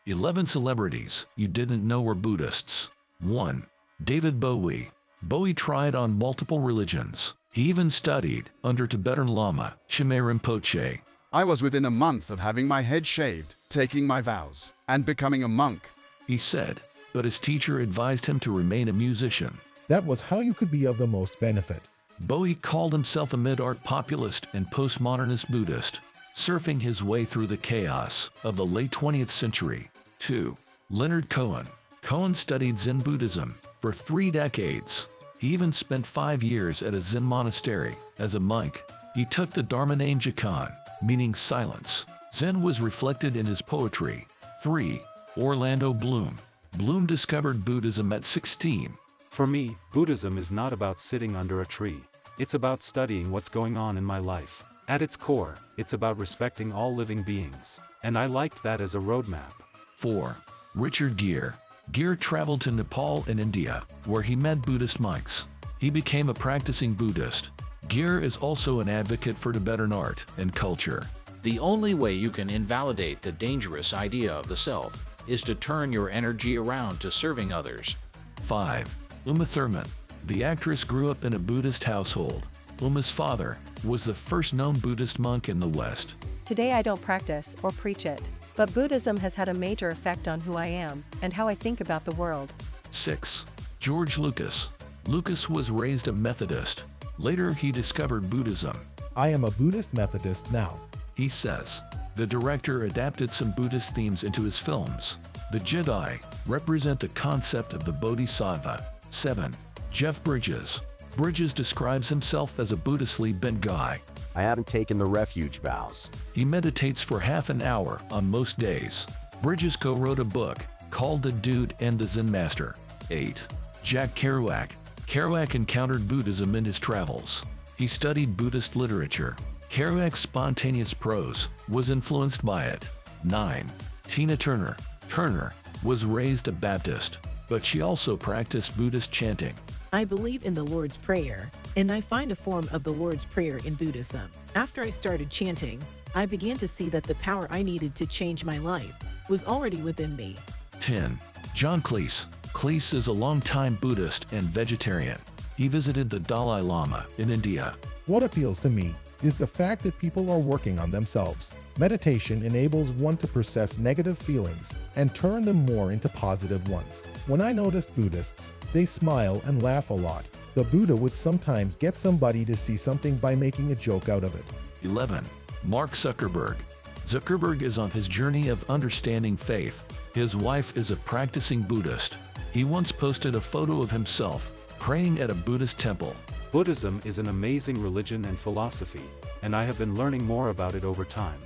11 celebrities you didn't know were Buddhists. 1. David Bowie. Bowie tried on multiple religions. He even studied under Tibetan Lama Shime Rinpoche. I was within a month of having my head shaved, taking my vows, and becoming a monk. He said, but his teacher advised him to remain a musician. That was how you could be of the most benefit. Bowie called himself a mid-art populist and postmodernist Buddhist, surfing his way through the chaos of the late 20th century. 2. Leonard Cohen. Cohen studied Zen Buddhism for 3 decades. He even spent 5 years at a Zen monastery as a monk. He took the Dharma name Jikkan, meaning silence. Zen was reflected in his poetry. 3. Orlando Bloom. Bloom discovered Buddhism at 16. For me, Buddhism is not about sitting under a tree. It's about studying what's going on in my life. At its core, it's about respecting all living beings. And I liked that as a roadmap. 4. Richard Gere. Gere traveled to Nepal and India, where he met Buddhist monks. He became a practicing Buddhist. Gere is also an advocate for Tibetan art and culture. The only way you can invalidate the dangerous idea of the self is to turn your energy around to serving others. 5. Uma Thurman. The actress grew up in a Buddhist household. Uma's father was the first known Buddhist monk in the West. Today I don't practice or preach it, but Buddhism has had a major effect on who I am and how I think about the world. 6. George Lucas. Lucas was raised a Methodist. Later he discovered Buddhism. I am a Buddhist Methodist now. He says, the director adapted some Buddhist themes into his films. The Jedi represent the concept of the Bodhisattva. 7. Jeff Bridges. Bridges describes himself as a Buddhistly bent guy. I haven't taken the refuge vows. He meditates for half an hour on most days. Bridges co-wrote a book called The Dude and the Zen Master. 8. Jack Kerouac. Kerouac encountered Buddhism in his travels. He studied Buddhist literature. Kerouac's spontaneous prose was influenced by it. 9. Tina Turner. Turner was raised a Baptist, but she also practiced Buddhist chanting. I believe in the Lord's Prayer, and I find a form of the Lord's Prayer in Buddhism. After I started chanting, I began to see that the power I needed to change my life was already within me. 10. John Cleese. Cleese is a longtime Buddhist and vegetarian. He visited the Dalai Lama in India. What appeals to me is the fact that people are working on themselves. Meditation enables one to process negative feelings and turn them more into positive ones. When I noticed Buddhists, they smile and laugh a lot. The Buddha would sometimes get somebody to see something by making a joke out of it. 11. Mark Zuckerberg. Zuckerberg is on his journey of understanding faith. His wife is a practicing Buddhist. He once posted a photo of himself praying at a Buddhist temple. Buddhism is an amazing religion and philosophy, and I have been learning more about it over time.